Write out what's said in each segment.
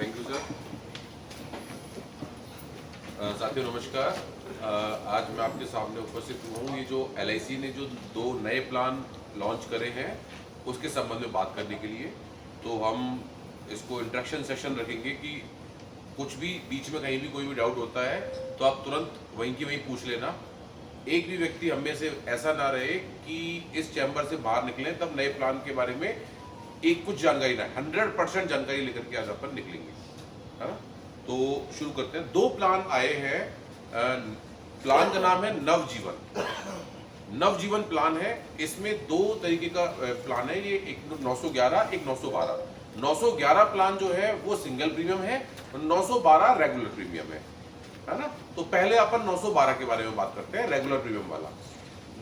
Thank you sir. साथियों नमस्कार। आज मैं आपके सामने उपस्थित हुआ हूँ। ये जो LIC ने जो 2 नए प्लान लॉन्च करे हैं उसके संबंध में बात करने के लिए, तो हम इसको इंट्रैक्शन सेशन रखेंगे कि कुछ भी बीच में कहीं भी कोई भी डाउट होता है तो आप तुरंत वहीं की वहीं पूछ लेना। एक भी व्यक्ति हम में से ऐसा ना रहे कि इस चैम्बर से बाहर निकलें तब नए प्लान के बारे में एक कुछ जानकारी ना, 100% जानकारी लेकर के आज अपन निकलेंगे, है ना। तो शुरू करते हैं। 2 प्लान आए हैं। प्लान का नाम है नवजीवन। नवजीवन प्लान है। इसमें 2 तरीके का प्लान है। ये एक 911, एक 912। 911 प्लान जो है वो सिंगल प्रीमियम है और 912 रेगुलर प्रीमियम है ना। तो पहले अपन 912 के बारे में बात करते हैं, रेगुलर प्रीमियम वाला।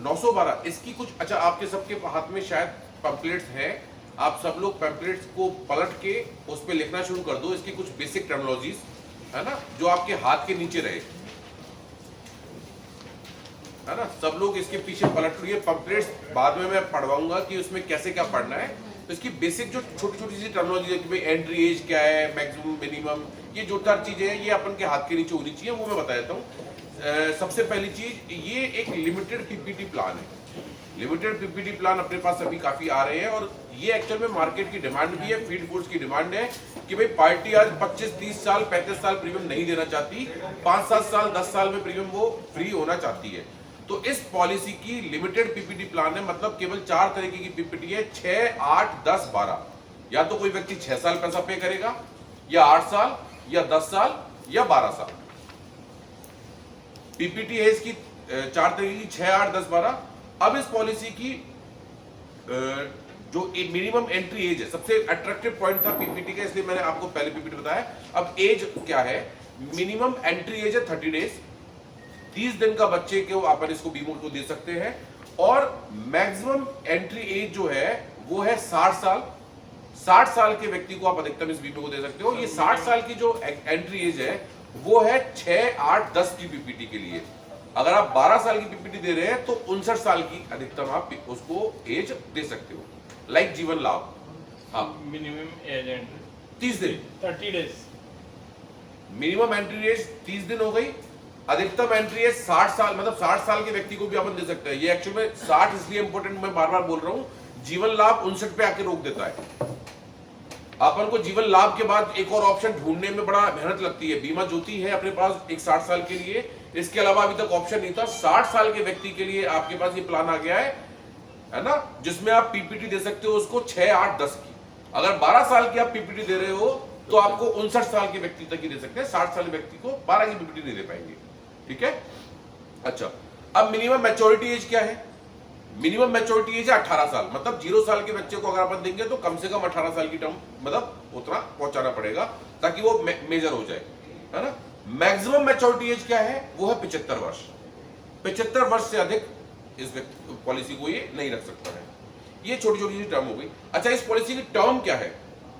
912 इसकी कुछ, अच्छा आपके सबके हाथ में शायद पैम्पलेट्स हैं। आप सब लोग पैम्पलेट्स को पलट के उस पर लिखना शुरू कर दो। इसकी कुछ बेसिक टर्मिनोलॉजीज, है ना, जो आपके हाथ के नीचे रहे, है ना। सब लोग इसके पीछे पलट रही है। पैम्पलेट्स बाद में मैं पढ़वाऊंगा कि उसमें कैसे क्या पढ़ना है। तो इसकी बेसिक जो छोटी छोटी सी टर्मिनोलॉजी है कि भाई एंट्री एज क्या है, मैक्सिमम मिनिमम, ये जो 4 चीजें हैं ये अपन के हाथ के नीचे होनी चाहिए, वो मैं बता देता हूँ। सबसे पहली चीज, ये एक लिमिटेड PPT प्लान है। लिमिटेड PPT प्लान अपने पास अभी काफी आ रहे हैं और ये एक्चुअल में मार्केट की डिमांड भी है, फील्ड फोर्स की डिमांड है कि भाई पार्टी आज 25-30 साल 35 साल प्रीमियम नहीं देना चाहती, 5-7 साल 10 साल में प्रीमियम वो फ्री होना चाहती है। तो इस पॉलिसी की लिमिटेड PPT प्लान है, मतलब केवल 4 तरीके की PPT है, 6, 8, 10, 12। या तो कोई व्यक्ति 6 साल पैसा पे करेगा, या 8 साल, या 10 साल, या 12 साल। PPT है इसकी 4 तरीके की, 6, 8, 10, 12। अब इस पॉलिसी की जो मिनिमम एंट्री एज है, सबसे अट्रैक्टिव पॉइंट था PPT का, इसलिए मैंने आपको पहले PPT बताया। अब एज क्या है? मिनिमम एंट्री एज है 30 डेज, 30 दिन का बच्चे को अपन इसको बीमो को दे सकते हैं। और मैक्सिमम एंट्री एज जो है वो है 60 साल। 60 साल के व्यक्ति को आप अधिकतम इस बीमे को दे सकते हो। ये 60 साल की जो एंट्री एज है वो है 6, 8, 10 की PPT के लिए। अगर आप 12 साल की PPT दे रहे हैं तो 59 साल की अधिकतम आप उसको एज दे सकते हो, लाइक जीवन लाभ। हाँ, मिनिमम एज एंट्री 30 दिन, 30 डेज। मिनिमम एंट्री एज 30 दिन हो गई। अधिकतम एंट्री एज 60 साल, मतलब 60 साल के व्यक्ति को भी अपन दे सकते हैं। ये एक्चुअल में 60 इसलिए इंपॉर्टेंट मैं बार बार बोल रहा हूं, जीवन लाभ 59 पे आके रोक देता है। अपन को जीवन लाभ के बाद एक और ऑप्शन ढूंढने में बड़ा मेहनत लगती है। बीमा ज्योति है अपने पास एक 60 साल के लिए, इसके अलावा अभी तक ऑप्शन नहीं था। 60 साल के व्यक्ति के लिए आपके पास ये प्लान आ गया है ना, जिसमें आप PPT दे सकते हो उसको 6, 8, 10 की। अगर 12 साल की आप PPT दे रहे हो तो आपको 59 साल के व्यक्ति तक ही दे सकते हैं। 60 साल के व्यक्ति को 12 की PPT नहीं दे पाएंगे, ठीक है। अच्छा, अब मिनिमम मैच्योरिटी एज क्या है? मिनिमम मैच्योरिटी एज है 18 साल, मतलब 0 साल के बच्चे को अगर अपन देंगे तो कम से कम 18 साल की टर्म, मतलब उतना पहुंचाना पड़ेगा ताकि वो मेजर हो जाए, है ना। मैक्सिमम मैच्योरिटी एज क्या है? वो है 75 वर्ष। 75 वर्ष से अधिक इस पॉलिसी को ये नहीं रख सकता है। ये छोटी छोटी सी टर्म हो गई। अच्छा, इस पॉलिसी की टर्म क्या है?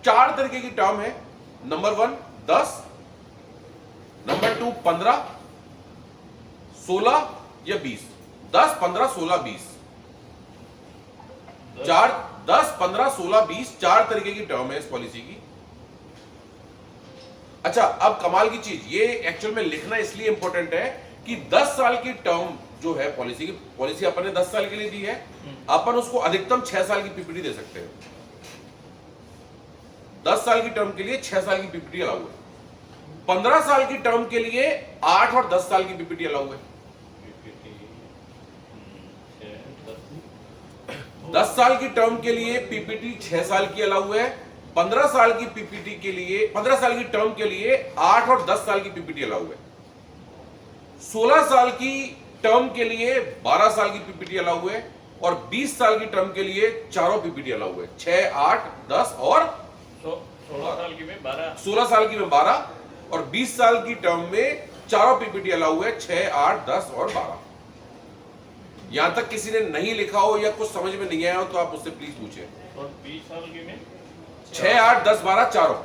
4 तरीके की टर्म है। नंबर 1 10, नंबर 2 15, 16 या 20। 10, 15, 16, 20। 4, 10, 15, 16, 20 4 तरीके की टर्म है इस पॉलिसी की। अच्छा, अब कमाल की चीज, ये एक्चुअल में लिखना इसलिए इंपॉर्टेंट है कि 10 साल की टर्म जो है पॉलिसी की, पॉलिसी अपन ने 10 साल के लिए दी है, अपन उसको अधिकतम 6 साल की PPT दे सकते हैं। 10 साल की टर्म के लिए 6 साल की PPT अलाउ है। 15 साल की टर्म के लिए 8 और 10 साल की PPT अलाउ है। 10 साल की टर्म के लिए PPT 6 साल की अलाउ है। 15 साल की PPT के लिए, 15 साल की टर्म के लिए 8 और 10 साल की PPT अलाउ है। 16 साल की टर्म के लिए 12 साल की PPT अलाउ है और 20 साल की टर्म के लिए चारों PPT अलाउ है, 6, 8, 10 और 16 साल की में 12। 16 साल की में 12 और 20 साल की टर्म में चारों PPT अलाउ है, 6, 8, 10 और 12। यहां तक किसी ने नहीं लिखा हो या कुछ समझ में नहीं आया हो तो आप मुझसे प्लीज पूछें। और 20 साल की में 6, 8, 10, 12 चारों।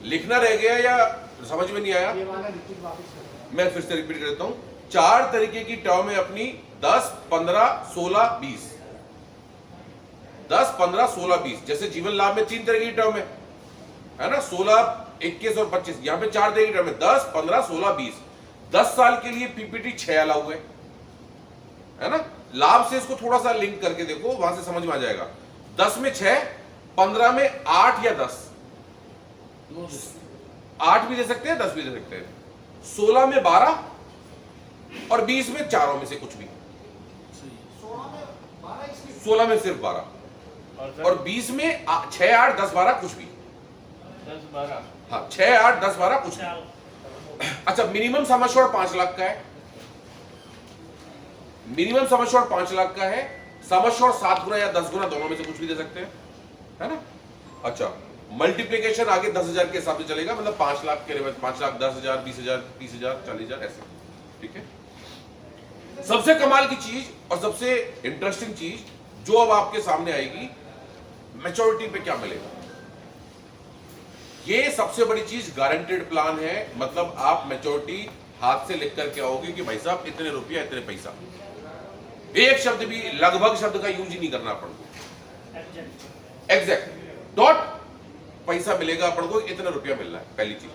लिखना रह गया या समझ में नहीं आया? मैं फिर से रिपीट कर देता हूं। 4 तरीके की टर्म है अपनी, 10, 15, 16, 20। 10, 15, 16, 20। जैसे जीवन लाभ में 3 तरह की टर्म है ना, 16, 21 और 25। यहां पे 4 तरह की टर्म है, 10, 15, 16, 20। 10 साल के लिए पीपीटी 6 अलाउ है ना। लाभ से इसको थोड़ा सा लिंक करके देखो, वहां से समझ में आ जाएगा। 10 में 6, 15 में 8 या 10, 8 भी दे सकते हैं, 10 भी दे सकते हैं। 16 में 12 और 20 में चारों में से कुछ भी। 16 में सिर्फ 12 और 20 में 6, 8, 10, 12 कुछ भी। 10, 12 हाँ, 6, 8, 10, 12 कुछ भी। अच्छा, मिनिमम सम एश्योर्ड 5 लाख का है। मिनिमम सम एश्योर्ड 5 लाख का है। सम एश्योर्ड 7 गुना या 10 गुना दोनों में से कुछ भी दे सकते हैं, है ना। अच्छा, मल्टीप्लीकेशन आगे 10,000 के हिसाब से चलेगा, मतलब 5 लाख के लिए 5 लाख, 10,000, 20,000, 30,000, 40,000 ऐसे, ठीक है। सबसे कमाल की चीज और सबसे इंटरेस्टिंग चीज जो अब आपके सामने आएगी, मैच्योरिटी पे क्या मिलेगा। ये सबसे बड़ी चीज गारंटेड प्लान है। मतलब आप मैच्योरिटी हाथ से लिख करके आओगे कि भाई साहब इतने रुपया इतने पैसा। एक शब्द भी, लगभग शब्द का यूज ही नहीं करना अपन को, एग्जैक्ट डॉट पैसा मिलेगा अपन को, इतना रुपया मिल रहा है। पहली चीज।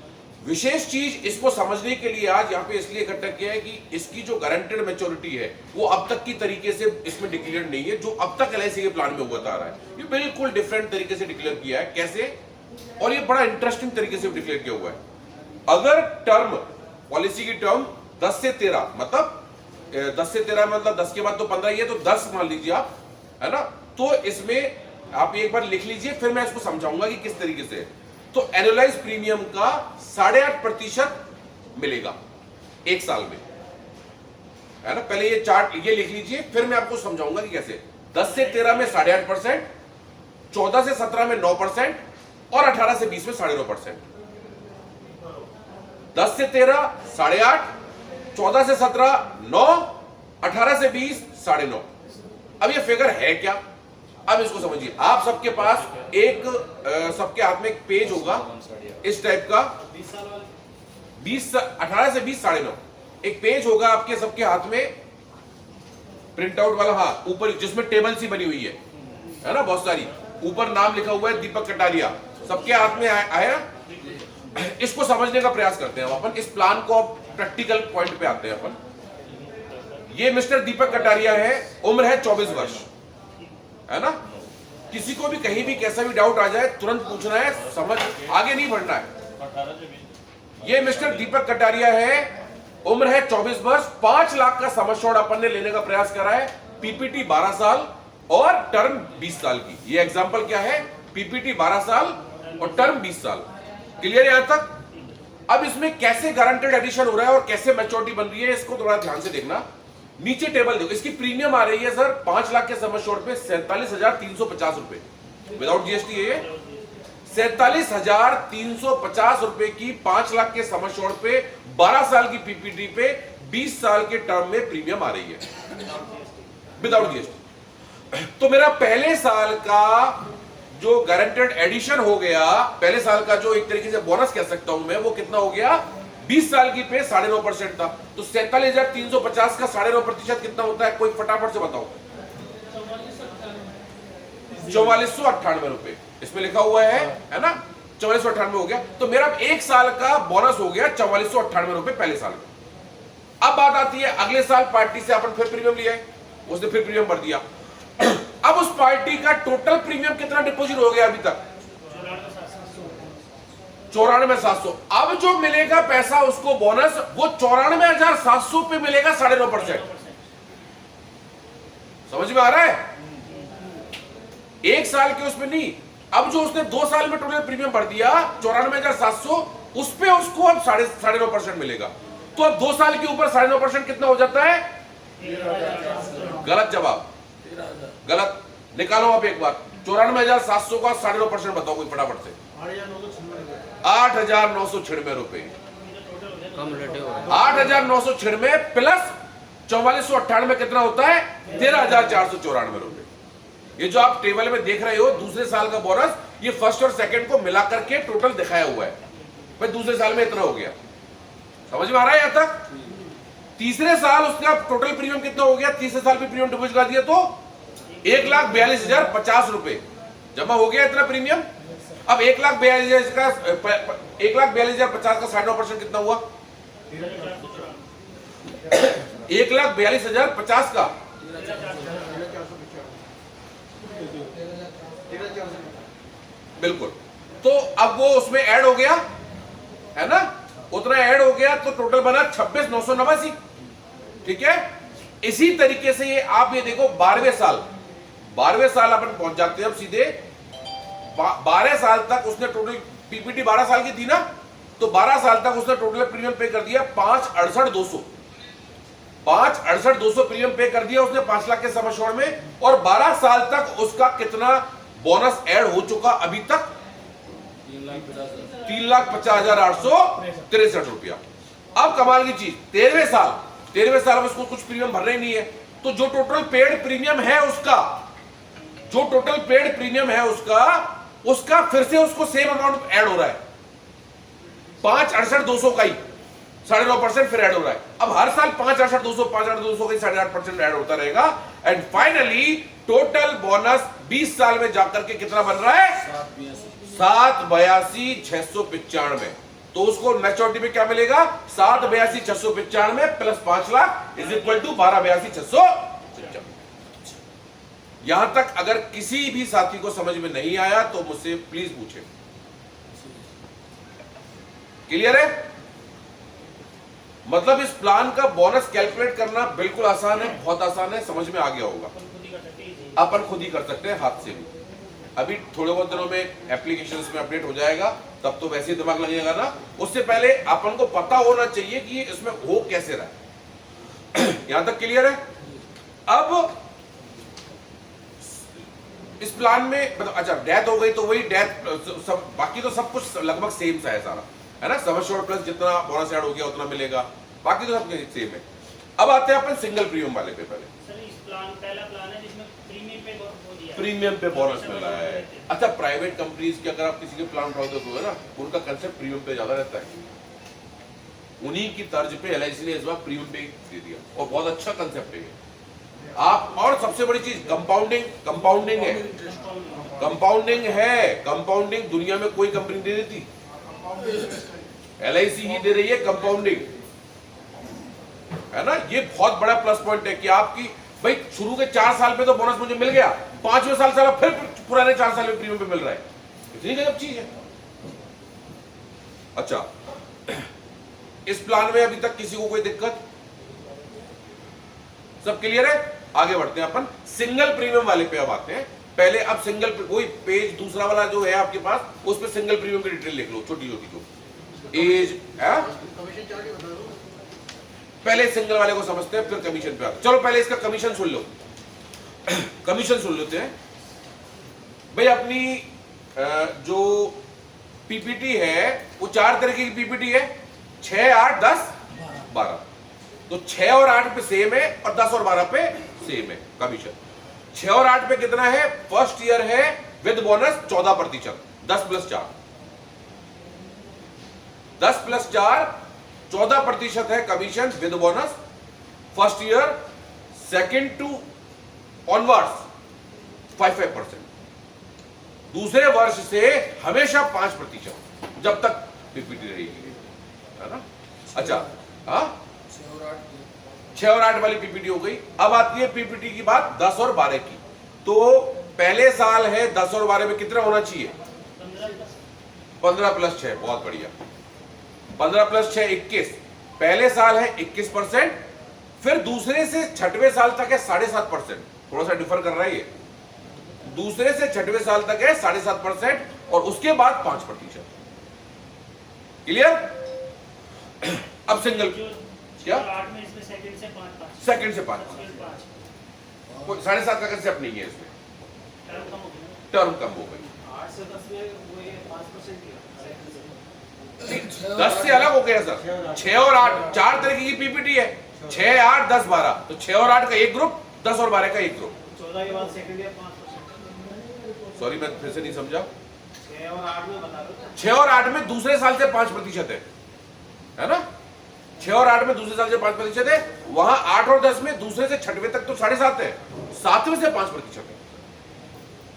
विशेष चीज इसको समझने के लिए आज यहाँ पे इसलिए इकट्ठा किया है कि इसकी जो गारंटेड मैच्योरिटी है वो अब तक की तरीके से इसमें डिक्लेयर नहीं है, जो अब तक एलआईसी के प्लान में हुआ आ रहा है। ये बिल्कुल डिफरेंट तरीके से डिक्लेयर किया है। कैसे? और ये बड़ा इंटरेस्टिंग तरीके से डिक्लेयर किया हुआ है। अगर टर्म पॉलिसी की टर्म 10 से 13, मतलब 10 से 13 मतलब 10 के बाद तो 15 ही है, तो 10 मान लीजिए आप, है ना। तो इसमें आप एक बार लिख लीजिए, फिर मैं इसको समझाऊंगा कि किस तरीके से। तो एनुअलाइज प्रीमियम का 8.5% मिलेगा एक साल में, है ना। पहले ये चार्ट ये लिख लीजिए, फिर मैं आपको समझाऊंगा कि कैसे। 10 से 13 में 8.5%, 14 से 17 में 9% और 18 से 20 में 9.5%। 10 से 13 8.5, 14 से 17 9, 18 से 20 9.5। अब ये फिगर है क्या? अब इसको समझिए। आप सबके पास एक सबके हाथ में एक पेज होगा इस टाइप का, 18 से 20 9.5। एक पेज होगा आपके सबके हाथ में, प्रिंट आउट वाला, हाँ, ऊपर जिसमें टेबल सी बनी हुई है ना, बहुत सारी। ऊपर नाम लिखा हुआ है दीपक कटारिया, सबके हाथ में आया। इसको समझने का प्रयास करते हैं अपन। इस प्लान को प्रैक्टिकल पॉइंट पे आते हैं अपन। ये मिस्टर दीपक कटारिया है, उम्र है 24 वर्ष, है ना। किसी को भी कहीं भी कैसा भी डाउट आ जाए तुरंत पूछना है, समझ आगे नहीं बढ़ना है। 18 से 20। ये मिस्टर दीपक कटारिया है, उम्र है 24 वर्ष। 5 लाख का सम एश्योर्ड अपन ने लेने का प्रयास करा है। पीपीटी 12 साल और टर्म 20 साल की। ये एग्जांपल क्या है? पीपीटी 12 साल और टर्म 20 साल। क्लियर है यहां तक? अब इसमें कैसे गारंटेड एडिशन हो रहा है और कैसे मैच्योरिटी बन रही है, इसको थोड़ा ध्यान से देखना। नीचे टेबल देखो, इसकी प्रीमियम आ रही है सर 5 लाख के सम एश्योर्ड पे 47,350 रुपए विदाउट जीएसटी है। 47,350 रुपए की 5 लाख के सम एश्योर्ड पे 12 साल की पीपीटी पे 20 साल के टर्म में प्रीमियम आ रही है विदाउट जीएसटी। तो मेरा पहले साल का जो गारंटेड एडिशन हो गया, पहले साल का जो एक तरीके से बोनस कह सकता हूं मैं, वो कितना हो गया? 20 साल की पे 9.5% था। तो 47,350 का 9.5% कितना होता है? कोई फटाफट से बताओ। 4498 रुपए इसमें लिखा हुआ है ना। 4498 हो गया। तो मेरा एक साल का बोनस हो गया 4498 रुपए पहले साल का। अब बात आती है अगले साल पार्टी से अपन फिर प्रीमियम लिया है, उसने फिर प्रीमियम भर दिया। अब उस पार्टी का टोटल प्रीमियम कितना डिपॉजिट हो गया अभी तक? 94,700। अब जो मिलेगा पैसा उसको बोनस, वो 94,700 पे मिलेगा 9.5%। समझ में आ रहा है? एक साल के उसमें नहीं। अब जो उसने 2 साल में टोटल प्रीमियम भर दिया 94,700, उस पे उसको अब 9.5% मिलेगा। तो अब 2 साल के ऊपर 9.5% कितना हो जाता है? गलत जवाब, गलत। निकालो आप एक बार। 94,700 का 9.5% बताओ कोई फटाफट से। 8,996 रुपए। 8,996 प्लस 4498 कितना होता है? 13,494 रुपए। ये जो आप टेबल में देख रहे हो दूसरे साल का बोनस, ये फर्स्ट और सेकंड को मिला करके टोटल दिखाया हुआ है। भाई दूसरे साल में इतना हो गया। समझ में आ रहा है यहां तक? तीसरे साल उसका टोटल प्रीमियम कितना हो गया? तीसरे साल भी प्रीमियम डिपॉजिट कर दिया तो 1,42,050 रुपए जमा हो गया इतना प्रीमियम। अब 1,42,000 का 1,42,050 का 9.5% कितना हुआ? 1,42,050 का बिल्कुल। तो अब वो उसमें ऐड हो गया है ना, उतना ऐड हो गया तो टोटल बना 26,989। ठीक है। इसी तरीके से ये आप ये देखो 12वें साल अपन पहुंच जाते हैं अब सीधे 12 साल तक उसने टोटल पीपीटी 12 साल की थी ना, तो 12 साल तक उसने टोटल प्रीमियम पे कर दिया 5,68,200 प्रीमियम पे कर दिया उसने 5 लाख के सम एश्योर्ड में। और 12 साल तक उसका कितना बोनस ऐड हो चुका अभी तक? 3,50,863 रुपया। अब कमाल की चीज 13वें साल में उसको कुछ प्रीमियम भरना ही नहीं है, तो जो टोटल पेड प्रीमियम है उसका फिर से उसको सेम अमाउंट ऐड हो रहा है 5,68,200 का ही 9.5% फिर ऐड हो रहा है। अब हर साल 5,68,200 का 8.5% ऐड होता रहेगा। एंड फाइनली टोटल बोनस 20 साल में जाकर के कितना बन रहा है? 7,82,695। तो उसको मैच्योरिटी में क्या मिलेगा? 7,82,695 plus 5 lakh is equal to 12,82,695। यहां तक अगर किसी भी साथी को समझ में नहीं आया तो मुझसे प्लीज पूछे। क्लियर है? मतलब इस प्लान का बोनस कैलकुलेट करना बिल्कुल आसान है, बहुत आसान है, समझ में आ गया होगा। अपन खुद ही कर सकते हैं हाथ से भी। अभी थोड़े बहुत दिनों में एप्लीकेशंस में अपडेट हो जाएगा, तब तो वैसे ही दिमाग लगेगा ना। उससे पहले अपन को पता होना चाहिए कि इसमें हो कैसे रहा है। यहां तक क्लियर है? अब इस प्लान में मतलब अच्छा डेथ हो गई तो वही डेथ, सब बाकी तो सब कुछ लगभग सेम सा है सारा, है ना। सम एश्योर्ड प्लस जितना बोनस ऐड हो गया उतना मिलेगा, बाकी तो सब सेम है। अब आते हैं अपन सिंगल प्रीमियम वाले पे। पहले सर इस पहला प्लान है जिसमें प्रीमियम पे बोनस मिल रहा है। अच्छा प्राइवेट कंपनीज के अगर आप किसी के प्लान उठाओ तो है ना, उनका कंसेप्ट प्रीमियम पे ज्यादा रहता है। उन्हीं की तर्ज पे LIC ने इस बार प्रीमियम पे दे दिया और बहुत अच्छा कंसेप्ट है आप। और सबसे बड़ी चीज कंपाउंडिंग है। कंपाउंडिंग दुनिया में कोई कंपनी दे देती, LIC ही दे रही है कंपाउंडिंग, है ना। ये बहुत बड़ा प्लस पॉइंट है कि आपकी भाई शुरू के 4 साल पे तो बोनस मुझे मिल गया, 5वें साल फिर पुराने 4 साल में प्रीमियम पे मिल रहा है। इतनी गजब चीज है। अच्छा इस प्लान में अभी तक किसी को कोई दिक्कत? सब क्लियर है? आगे बढ़ते हैं अपन सिंगल प्रीमियम वाले पे। अब आते हैं पहले, अब सिंगल कोई पेज दूसरा वाला जो है आपके पास, उस पे सिंगल प्रीमियम की डिटेल लिख लो, छोटी छोटी जो एज है। पहले सिंगल वाले को समझते हैं, फिर कमीशन पे आते हैं। चलो पहले इसका कमीशन सुन लो। कमीशन सुन लेते हैं भाई। अपनी जो पीपीटी है वो 4 तरीके की पीपीटी है, 6, 8, 10, 12। तो 6 और 8 पे सेम है और 10 और 12 पे सेम है कमीशन। 6 और 8 पे कितना है? फर्स्ट ईयर है विद बोनस 14%, 10 प्लस 4, 10 प्लस 4 14% है commission with bonus first year. Second to onwards 5%। दूसरे वर्ष से हमेशा 5% जब तक पीपीटी रहेगी, है ना। अच्छा हाँ 6 और 8 वाली पीपीटी हो गई। अब आती है पीपीटी की बात 10 और 12 की। तो पहले साल है 10 और 12 में कितना होना चाहिए? 15 प्लस 6, बहुत बढ़िया। 15 प्लस 6 21। पहले साल है 21%, फिर दूसरे से 6वें साल तक है 7.5%। थोड़ा सा डिफर कर रहा है ये। दूसरे से 6वें साल तक है 7.5% और उसके बाद 5%। क्लियर? अब सिंगल क्या? 8 में इसमें सेकंड से 5 सेकंड से 5 कोई 7.5 का कंसेप्ट नहीं है इसमें, टर्म कम हो गई। 8 से 10 में वो ये 5% दिया। 10 से अलग हो गया सर। 6 और 8 4 तरीके की पीपीटी है, 6, 8, 10, 12। तो 6 और 8 का एक ग्रुप, 10 और 12 का एक ग्रुप। 14 के बाद सेकंड ईयर 5%। सॉरी मैं फिर से नहीं समझा। 6 और 8 में बता दो। 6 और 8 में दूसरे साल से 5% है ना। 6 और 8 में दूसरे साल से 5% है। वहां 8 और 10 में दूसरे से 6वें तक तो 7.5 है, 7वें से 5%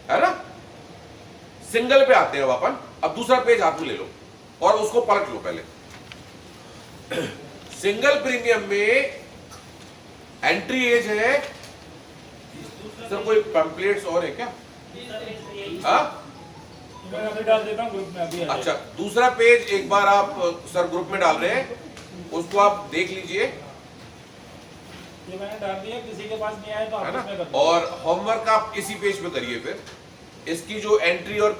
है ना। सिंगल पे आते हैं अब अपन। अब दूसरा पेज हाथ में ले लो और उसको पलट लो पहले। सिंगल प्रीमियम में एंट्री एज है सर, कोई पैम्पलेट्स और है क्या? हाँ मैं अभी डाल देता हूँ ग्रुप में अभी। अच्छा, दूसरा पेज एक बार आप सर ग्रुप में डाल रहे हैं, उसको आप देख लीजिए, ये मैंने डाल दिया, किसी के पास नहीं आए तो है आप ना। उसमें कर दो। और होमवर्क आप इसी पेज पे करिए। फिर इसकी जो एंट्री और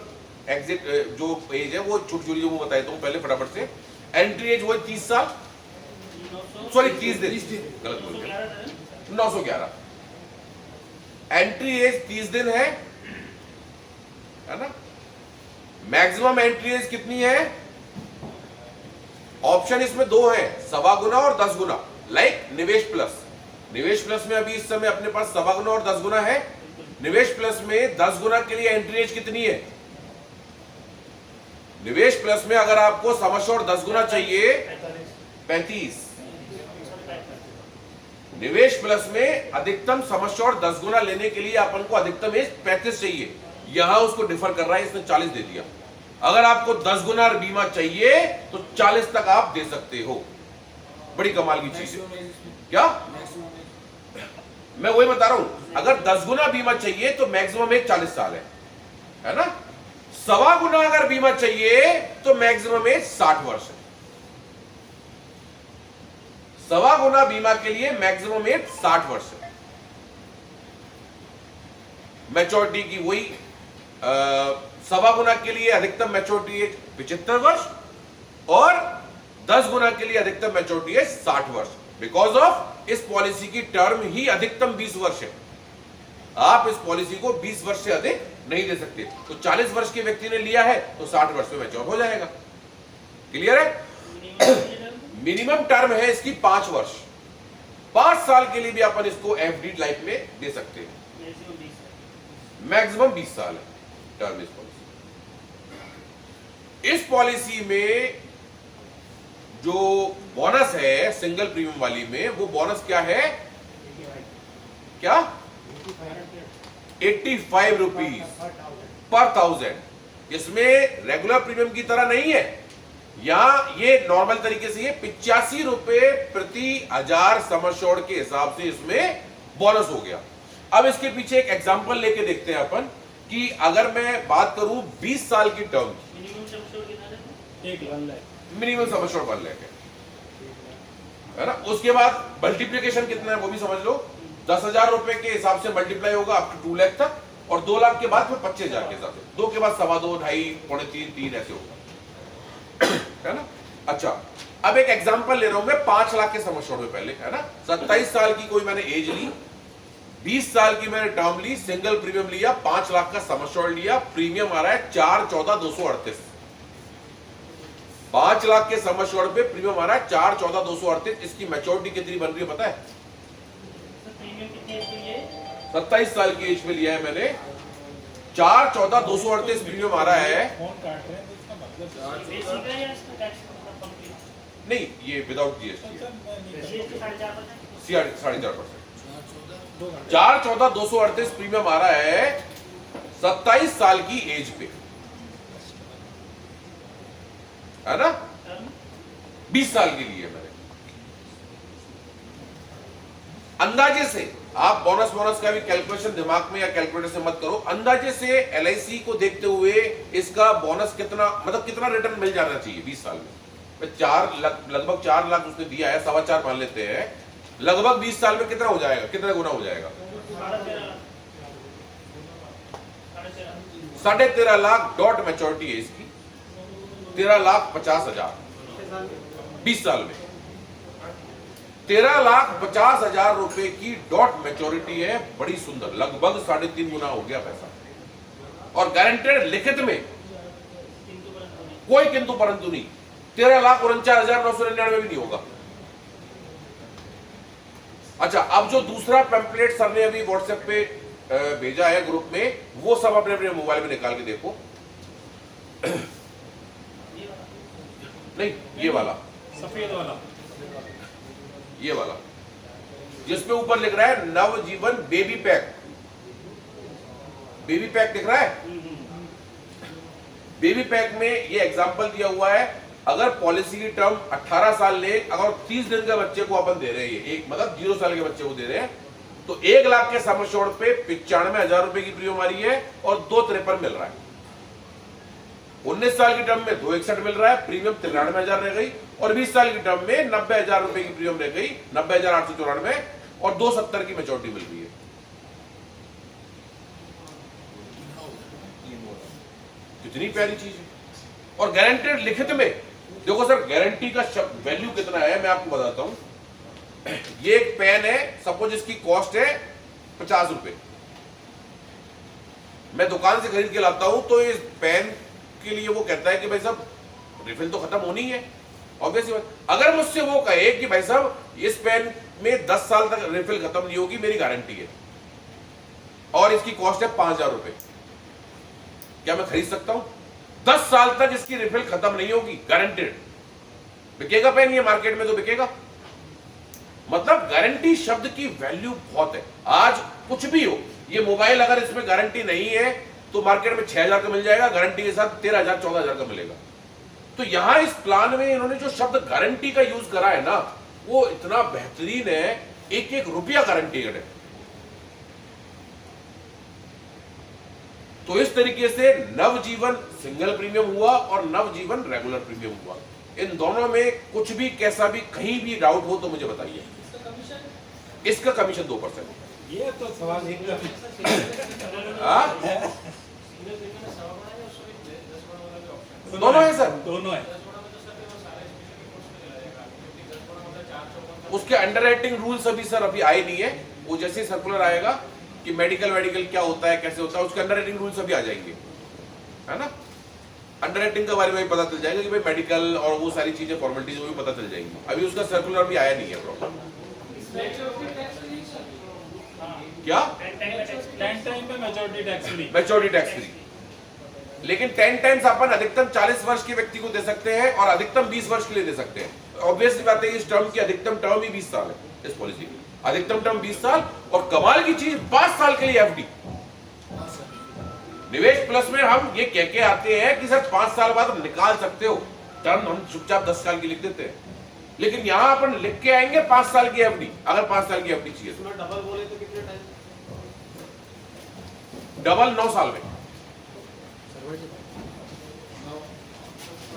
एग्जिट जो पेज है वो छोटी छोटी जो मैं बताया हूँ पहले फटाफट से। एंट्री एज वो 30 साल, सॉरी 30 दिन, गलत बोल गया, 911। एंट्री एज 30 दिन है ना। मैक्सिमम एंट्री एज कितनी है? ऑप्शन इसमें दो है, 1.25 गुना और 10 गुना। लाइक निवेश प्लस। निवेश प्लस में अभी इस समय अपने पास 1.25 गुना और 10 गुना है। निवेश प्लस में 10 गुना के लिए एंट्री एज कितनी है? निवेश प्लस में अगर आपको सम एश्योर्ड 10 गुना चाहिए 35। निवेश प्लस में अधिकतम सम एश्योर्ड 10 गुना लेने के लिए अपन को अधिकतम एज 35 चाहिए। यहां उसको डिफर कर रहा है, इसने 40 दे दिया। अगर आपको 10 गुना बीमा चाहिए तो 40 तक आप दे सकते हो। बड़ी कमाल की चीज है क्या? मैं वही बता रहा हूं, अगर 10 गुना बीमा चाहिए तो मैक्सिमम एज 40 साल है ना। 1.25 गुना अगर बीमा चाहिए तो मैक्सिमम एज 60 वर्ष है। 1.25 गुना बीमा के लिए मैक्सिमम एज 60 वर्ष है। मैच्योरिटी की वही 1.25 गुना के लिए अधिकतम मैच्योरिटी एज 75 वर्ष और 10 गुना के लिए अधिकतम मैच्योरिटी एज 60 वर्ष। बिकॉज ऑफ इस पॉलिसी की टर्म ही अधिकतम 20 वर्ष है। आप इस पॉलिसी को 20 वर्ष से अधिक नहीं दे सकते। तो 40 वर्ष के व्यक्ति ने लिया है तो 60 वर्ष में मैच्योर हो जाएगा। क्लियर है? मिनिमम टर्म है इसकी 5 वर्ष। 5 साल के लिए भी अपन इसको एफडी लाइफ में दे सकते हैं। मैक्सिमम 20 साल है टर्म इस पॉलिसी। इस पॉलिसी में जो बोनस है सिंगल प्रीमियम वाली में, वो बोनस क्या है? क्या? 85 रुपीज पर 1000। इसमें रेगुलर प्रीमियम की तरह नहीं है, यहां ये नॉर्मल तरीके से ये 85 रुपए प्रति 1000 सम एश्योर्ड के हिसाब से इसमें बोनस हो गया। अब इसके पीछे एक एग्जांपल लेके देखते हैं अपन कि अगर मैं बात करूं 20 साल की टर्म की, मिनिमम सम एश्योर्ड 1 लाख है ना। उसके बाद मल्टीप्लीकेशन कितना है वो भी समझ लो। 10,000 रुपए के हिसाब से मल्टीप्लाई होगा अप टू 2 लाख तक, और 2 लाख के बाद फिर 25,000 के हिसाब से, 2 के बाद 2.25, 2.5, 3.5, 3 ऐसे होगा, है ना। अच्छा, अब एक एग्जांपल ले रहा हूं मैं 5 लाख के सम एश्योर्ड में पहले, है ना। 27 साल की कोई मैंने एज ली, 20 साल की मैंने टर्म ली, सिंगल प्रीमियम लिया, 5 लाख का सम एश्योर्ड लिया, प्रीमियम आ रहा है 414,238। 5 लाख के सम एश्योर्ड पे प्रीमियम आ रहा है 414,238। इसकी मैच्योरिटी कितनी बन रही है पता है? 27 साल की एज में लिया है मैंने, 414,238 प्रीमियम आ रहा है। फोन काट रहे हैं तो इसका मतलब नहीं, ये विदाउट जीएसटी है, 4.5%। 414,238 प्रीमियम आ रहा है 27 साल की एज पे, है ना। 20 साल के लिए मैंने अंदाजे से, आप बोनस का भी कैलकुलेशन दिमाग में या कैलकुलेटर से मत करो, अंदाजे से एलआईसी को देखते हुए इसका बोनस कितना, मतलब कितना रिटर्न मिल जाना चाहिए 20 साल में। लगभग 4 लाख उसने दिया है, 4.25 मान लेते हैं, लगभग 20 साल में कितना हो जाएगा, कितना गुना हो जाएगा? 13.5 लाख डॉट मैच्योरिटी है इसकी, 13,50,000 20 साल में। 13,50,000 रुपए की डॉट मैच्योरिटी है, बड़ी सुंदर, लगभग 3.5 गुना हो गया पैसा। और गारंटेड लिखित में कोई किंतु परंतु नहीं, 13,49,999 भी नहीं होगा। अच्छा, अब जो दूसरा पैम्पलेट सर ने अभी व्हाट्सएप पे भेजा है ग्रुप में, वो सब अपने अपने मोबाइल में निकाल के देखो। नहीं, ये वाला, सफेद वाला, ये वाला जिसमें ऊपर लिख रहा है नवजीवन बेबी पैक, बेबी पैक दिख रहा है? बेबी पैक में ये एग्जांपल दिया हुआ है, अगर पॉलिसी की टर्म 18 साल ले, अगर 30 दिन के बच्चे को अपन दे रहे हैं, एक मतलब 0 साल के बच्चे को दे रहे हैं, तो 1 लाख के सम एश्योर्ड पे 95,000 रुपए की प्रीमियम आ रही है और 253 मिल रहा है। 19 साल की टर्म में 261 मिल रहा है, प्रीमियम 93,000 रह गई, और 20 साल की टर्म में 90,000 रुपए की प्रीमियम रह गई, 90,894 और 270 की मैच्योरिटी मिल रही है। कितनी प्यारी चीज है। और गारंटेड लिखित में, देखो सर गारंटी का वैल्यू कितना है मैं आपको बताता हूं। ये एक पेन है, सपोज इसकी कॉस्ट है 50 रुपए, मैं दुकान से खरीद के लाता हूं, तो इस पेन के लिए वो कहता है कि भाई साहब रिफिल तो खत्म होनी है, ऑब्वियसली बात। अगर मुझसे वो कहे कि भाई साहब इस पेन में 10 साल तक रिफिल खत्म नहीं होगी, मेरी गारंटी है, और इसकी कॉस्ट है 5,000 रुपए, क्या मैं खरीद सकता हूं? 10 साल तक इसकी रिफिल खत्म नहीं होगी, गारंटेड। बिकेगा पेन ये मार्केट में? तो बिकेगा। मतलब गारंटी शब्द की वैल्यू बहुत है। आज कुछ भी हो, ये मोबाइल अगर इसमें गारंटी नहीं है तो मार्केट में 6,000 का मिल जाएगा, गारंटी के साथ 13,000 14,000 का मिलेगा। तो यहां इस प्लान में इन्होंने जो शब्द गारंटी का यूज करा है ना, वो इतना बेहतरीन है, एक एक रुपया गारंटी है। तो इस तरीके से नवजीवन सिंगल प्रीमियम हुआ और नवजीवन रेगुलर प्रीमियम हुआ। इन दोनों में कुछ भी कैसा भी कहीं भी डाउट हो तो मुझे बताइए। इसका कमीशन 2%। ये तो सवाल एक दोनों है सर, दोनों है। उसके अंडरराइटिंग रूल्स अभी सर अभी आए नहीं है, वो जैसे सर्कुलर आएगा कि मेडिकल क्या होता है, कैसे होता है, उसके अंडरराइटिंग रूल्स अभी आ जाएंगे, है ना। अंडरराइटिंग के बारे में भी पता चल जाएगा कि भाई मेडिकल और वो सारी चीजें फॉर्मेलिटीज वो भी पता चल जाएंगी। अभी उसका सर्कुलर भी आया नहीं है प्रॉब्लम। क्या 10 टाइम पे maturity tax free. Maturity tax free, लेकिन 10 टाइम्स अपन अधिकतम 40 वर्ष के व्यक्ति को दे सकते हैं और अधिकतम 20 वर्ष के लिए दे सकते हैं। ऑब्वियसली बात है, इस टर्म की अधिकतम टर्म ही 20 साल है, इस पॉलिसी की अधिकतम टर्म 20 साल। और कमाल की चीज 5 साल के लिए एफडी। निवेश प्लस में हम ये कह के आते हैं कि सर 5 साल बाद निकाल सकते हो, टर्म हम चुपचाप 10 साल की लिख देते हैं, लेकिन यहां अपन लिख के आएंगे 5 साल की एफडी। अगर 5 साल की एफडी चाहिए तो डबल बोले तो कितने टाइम? डबल 9 साल में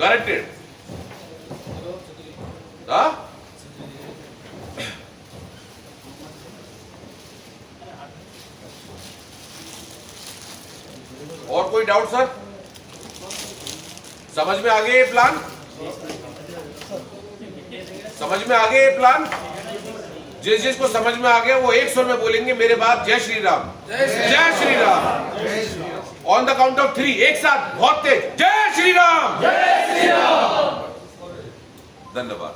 गारंटेड। और कोई डाउट सर? समझ में आ गया ये प्लान? समझ में आ गया ये प्लान? जिसको समझ में आ गया वो एक स्वर में बोलेंगे मेरे बाद जय श्री राम, जय Shri Ram. On the count of 3 एक साथ बहुत तेज, जय श्री राम, जय श्री राम। धन्यवाद।